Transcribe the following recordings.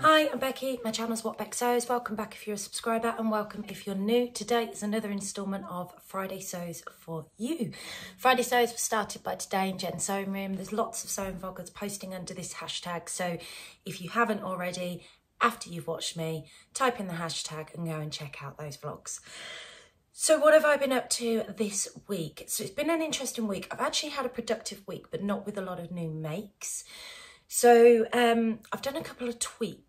Hi, I'm Becky. My channel's What Beck Sews. Welcome back if you're a subscriber and welcome if you're new. Today is another instalment of Friday Sews for you. Friday Sews was started by Today in Jen's Sewing Room. There's lots of sewing vloggers posting under this hashtag. So if you haven't already, after you've watched me, type in the hashtag and go and check out those vlogs. So what have I been up to this week? So it's been an interesting week. I've actually had a productive week, but not with a lot of new makes. So I've done a couple of tweaks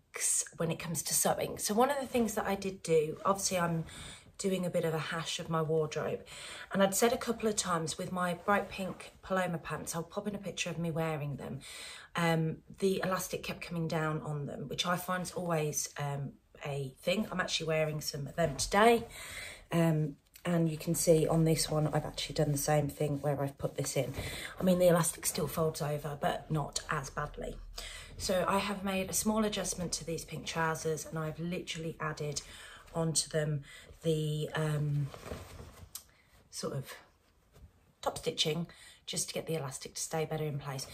when it comes to sewing. So one of the things that I did do, obviously I'm doing a bit of a hash of my wardrobe, and I'd said a couple of times with my bright pink Paloma pants, I'll pop in a picture of me wearing them, the elastic kept coming down on them, which I find is always a thing. I'm actually wearing some of them today. And you can see on this one, I've actually done the same thing where I've put this in. I mean, the elastic still folds over, but not as badly. So I have made a small adjustment to these pink trousers, and I've literally added onto them the sort of top stitching just to get the elastic to stay better in place.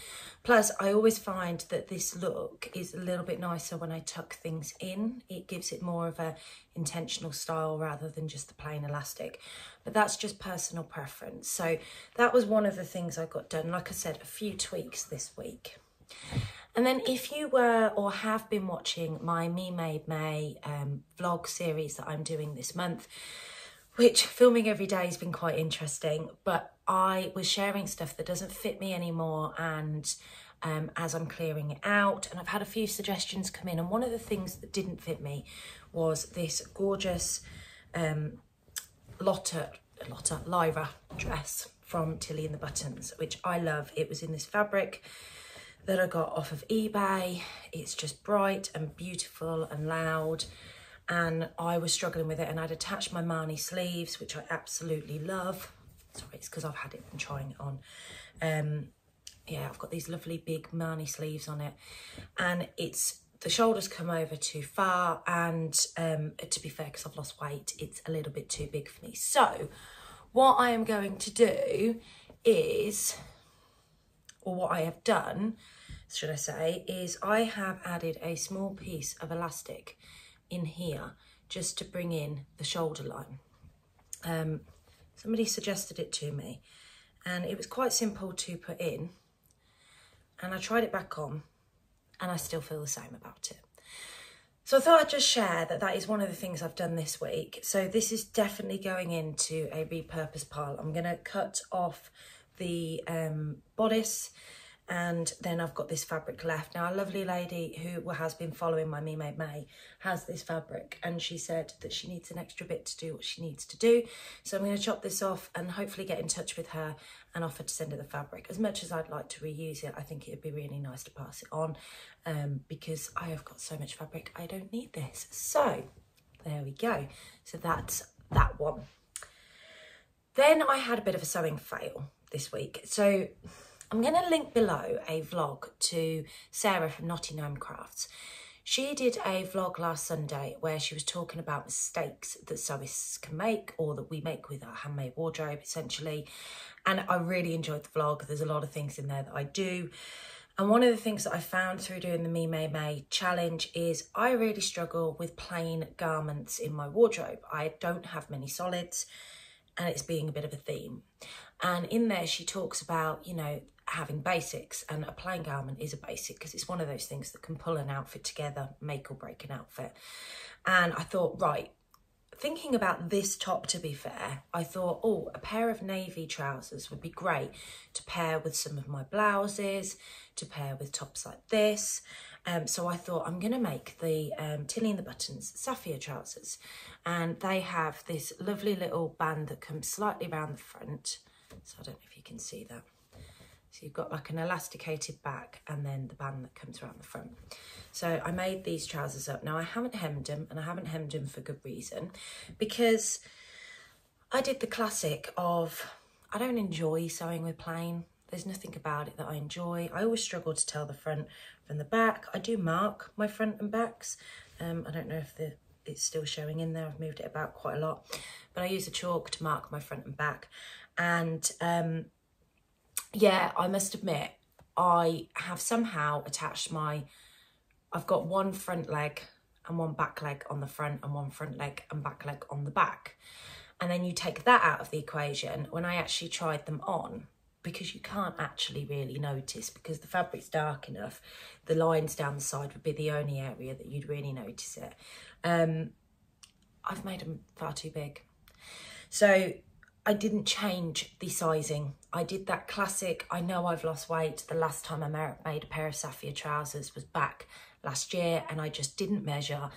Plus, I always find that this look is a little bit nicer when I tuck things in. It gives it more of a intentional style rather than just the plain elastic. But that's just personal preference. So that was one of the things I got done. Like I said, a few tweaks this week. And then if you were or have been watching my Me Made May vlog series that I'm doing this month, which filming every day has been quite interesting, but I was sharing stuff that doesn't fit me anymore, and as I'm clearing it out, and I've had a few suggestions come in, and one of the things that didn't fit me was this gorgeous Lyra dress from Tilly and the Buttons, which I love. It was in this fabric that I got off of eBay. It's just bright and beautiful and loud, and I was struggling with it, and I'd attached my Marni sleeves, which I absolutely love. Sorry, it's because I've had it and trying it on. Yeah, I've got these lovely big Marni sleeves on it, and the shoulders come over too far, and to be fair, because I've lost weight, it's a little bit too big for me. So what I am going to do is, or what I have done, should I say, is I have added a small piece of elastic in here just to bring in the shoulder line. Somebody suggested it to me, and it was quite simple to put in, and I tried it back on and I still feel the same about it. So I thought I'd just share that that is one of the things I've done this week. So this is definitely going into a repurpose pile. I'm going to cut off the bodice, and then I've got this fabric left. Now, a lovely lady who has been following my Me Made May has this fabric, and she said that she needs an extra bit to do what she needs to do. So I'm going to chop this off and hopefully get in touch with her and offer to send her the fabric. As much as I'd like to reuse it, I think it would be really nice to pass it on, because I have got so much fabric, I don't need this. So there we go. So that's that one. Then I had a bit of a sewing fail this week. So I'm going to link below a vlog to Sarah from Knotty Gnome Crafts. She did a vlog last Sunday where she was talking about mistakes that sewists can make, or that we make with our handmade wardrobe, essentially. And I really enjoyed the vlog. There's a lot of things in there that I do. And one of the things that I found through doing the Me Made May challenge is I really struggle with plain garments in my wardrobe. I don't have many solids, and it's being a bit of a theme. And in there she talks about, you know, having basics, and a plain garment is a basic because it's one of those things that can pull an outfit together, make or break an outfit. And I thought, right, thinking about this top, to be fair, I thought, oh, a pair of navy trousers would be great to pair with some of my blouses, to pair with tops like this. So I thought I'm going to make the Tilly and the Buttons Saphir trousers, and they have this lovely little band that comes slightly around the front. So I don't know if you can see that. So you've got like an elasticated back and then the band that comes around the front. So I made these trousers up. Now I haven't hemmed them, and I haven't hemmed them for good reason, because I did the classic of, I don't enjoy sewing with plain. There's nothing about it that I enjoy. I always struggle to tell the front from the back. I do mark my front and backs. I don't know if it's still showing in there. I've moved it about quite a lot, but I use a chalk to mark my front and back. And yeah, I must admit, I have somehow attached my I've got one front leg and one back leg on the front and one front leg and back leg on the back. And then you take that out of the equation. When I actually tried them on, because you can't actually really notice because the fabric's dark enough, the lines down the side would be the only area that you'd really notice it. I've made them far too big. So I didn't change the sizing. I did that classic, I know I've lost weight. The last time I made a pair of Safia trousers was back last year, and I just didn't measure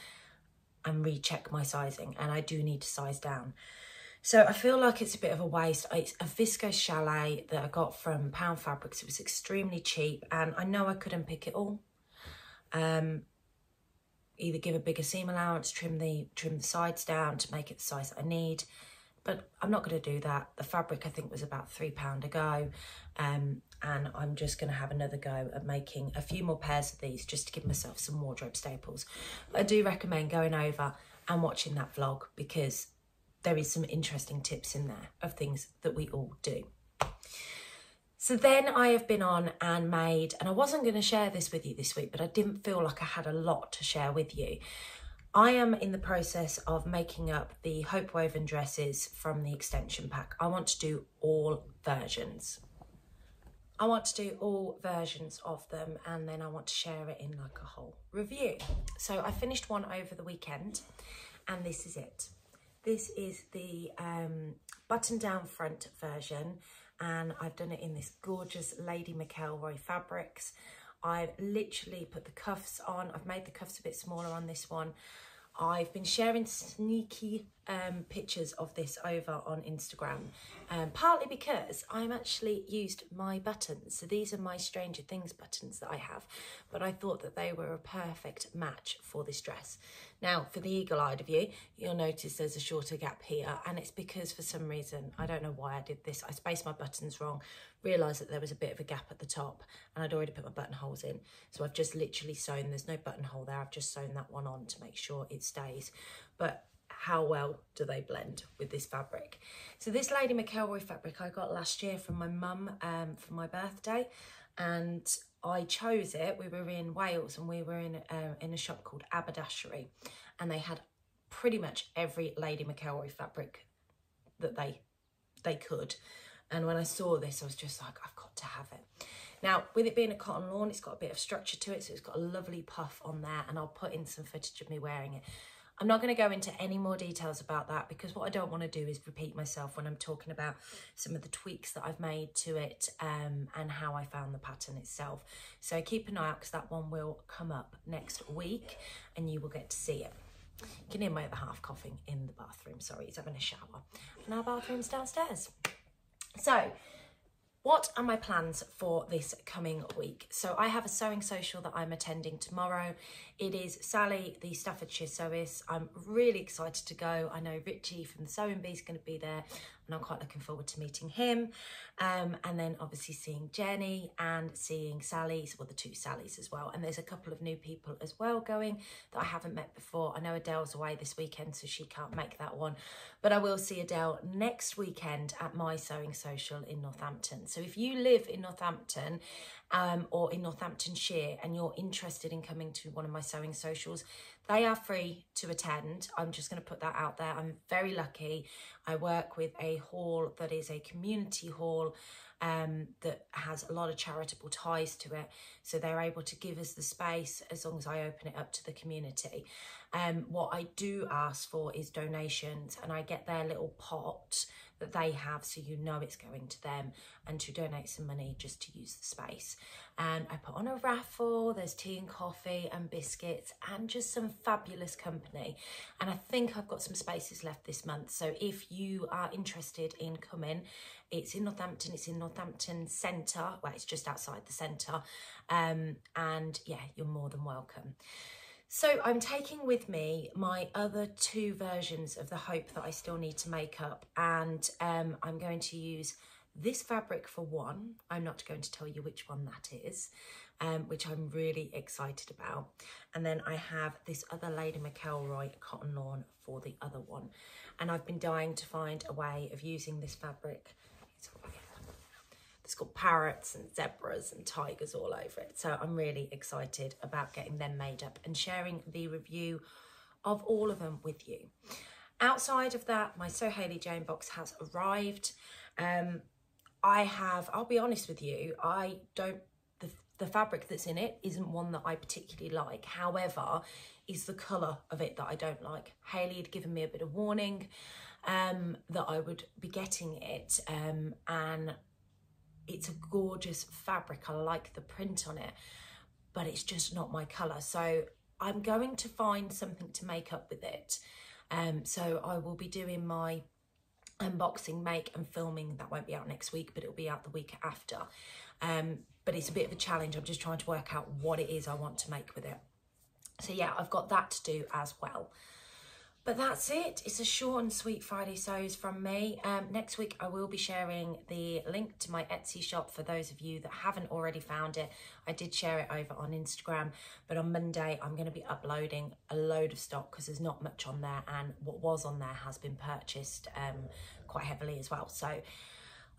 and recheck my sizing, and I do need to size down. So I feel like it's a bit of a waste. It's a viscose chalet that I got from Pound Fabrics. It was extremely cheap, and I know I couldn't pick it all. Either give a bigger seam allowance, trim the sides down to make it the size that I need. But I'm not going to do that. The fabric, I think, was about £3 a go. And I'm just going to have another go at making a few more pairs of these just to give myself some wardrobe staples. But I do recommend going over and watching that vlog because there is some interesting tips in there of things that we all do. So then I have been on and made, and I wasn't going to share this with you this week, but I didn't feel like I had a lot to share with you. I am in the process of making up the Hope Woven dresses from the extension pack. I want to do all versions. I want to do all versions of them, and then I want to share it in like a whole review. So I finished one over the weekend, and this is it. This is the button down front version, and I've done it in this gorgeous Lady McElroy fabrics. I've literally put the cuffs on. I've made the cuffs a bit smaller on this one. I've been sharing sneaky pictures of this over on Instagram, partly because I'm actually used my buttons. So these are my Stranger Things buttons that I have, but I thought that they were a perfect match for this dress. Now, for the eagle-eyed of you, you'll notice there's a shorter gap here, and it's because for some reason, I don't know why I did this, I spaced my buttons wrong, realised that there was a bit of a gap at the top, and I'd already put my buttonholes in. So I've just literally sewn, there's no buttonhole there, I've just sewn that one on to make sure it stays. But how well do they blend with this fabric? So this Lady McElroy fabric I got last year from my mum for my birthday, and I chose it. We were in Wales and we were in a shop called Haberdashery, and they had pretty much every Lady McElroy fabric that they could. And when I saw this, I was just like, I've got to have it. Now, with it being a cotton lawn, it's got a bit of structure to it, so it's got a lovely puff on there, and I'll put in some footage of me wearing it. I'm not going to go into any more details about that because what I don't want to do is repeat myself when I'm talking about some of the tweaks that I've made to it and how I found the pattern itself. So keep an eye out because that one will come up next week and you will get to see it. You can hear my other half coughing in the bathroom. Sorry, he's having a shower. And our bathroom's downstairs. So what are my plans for this coming week? So I have a sewing social that I'm attending tomorrow. It is Sally, the Staffordshire sewist. I'm really excited to go. I know Richie from the Sewing Bee is going to be there, and I'm quite looking forward to meeting him. And then obviously seeing Jenny and seeing Sally, well, the two Sallys as well. And there's a couple of new people as well going that I haven't met before. I know Adele's away this weekend, so she can't make that one. But I will see Adele next weekend at my sewing social in Northampton. So if you live in Northampton or in Northamptonshire and you're interested in coming to one of my sewing socials, they are free to attend. I'm just going to put that out there. I'm very lucky. I work with a hall that is a community hall that has a lot of charitable ties to it. So they're able to give us the space as long as I open it up to the community. What I do ask for is donations, and I get their little pot that they have, so you know it's going to them, and to donate some money just to use the space. And I put on a raffle. There's tea and coffee and biscuits and just some fabulous company. And I think I've got some spaces left this month. So if you are interested in coming, it's in Northampton. It's in Northampton Centre. Well, it's just outside the centre. And yeah, you're more than welcome. So I'm taking with me my other two versions of the Hope that I still need to make up, and I'm going to use this fabric for one. I'm not going to tell you which one that is, which I'm really excited about. And then I have this other Lady McElroy cotton lawn for the other one. And I've been dying to find a way of using this fabric. It's got parrots and zebras and tigers all over it. So I'm really excited about getting them made up and sharing the review of all of them with you. Outside of that, my So Hayley Jane box has arrived. I'll be honest with you, the fabric that's in it isn't one that I particularly like. However, is the colour of it that I don't like. Hayley had given me a bit of warning that I would be getting it, and it's a gorgeous fabric. I like the print on it, but it's just not my colour. So I'm going to find something to make up with it. So I will be doing my unboxing, make and filming. That won't be out next week, but it'll be out the week after. But it's a bit of a challenge. I'm just trying to work out what it is I want to make with it. So yeah, I've got that to do as well. But that's it. It's a short and sweet Friday sews from me. Next week, I will be sharing the link to my Etsy shop for those of you that haven't already found it. I did share it over on Instagram, but on Monday, I'm going to be uploading a load of stock because there's not much on there, and what was on there has been purchased quite heavily as well. So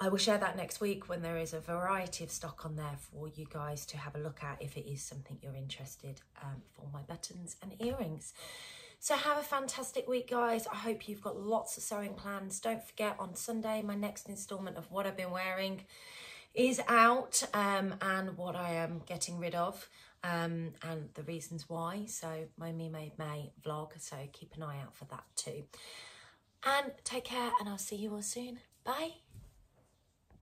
I will share that next week when there is a variety of stock on there for you guys to have a look at if it is something you're interested for my buttons and earrings. So have a fantastic week, guys. I hope you've got lots of sewing plans. Don't forget, on Sunday, my next instalment of What I've Been Wearing is out, and what I am getting rid of, and the reasons why. So my Me Made May vlog, so keep an eye out for that too. And take care, and I'll see you all soon. Bye.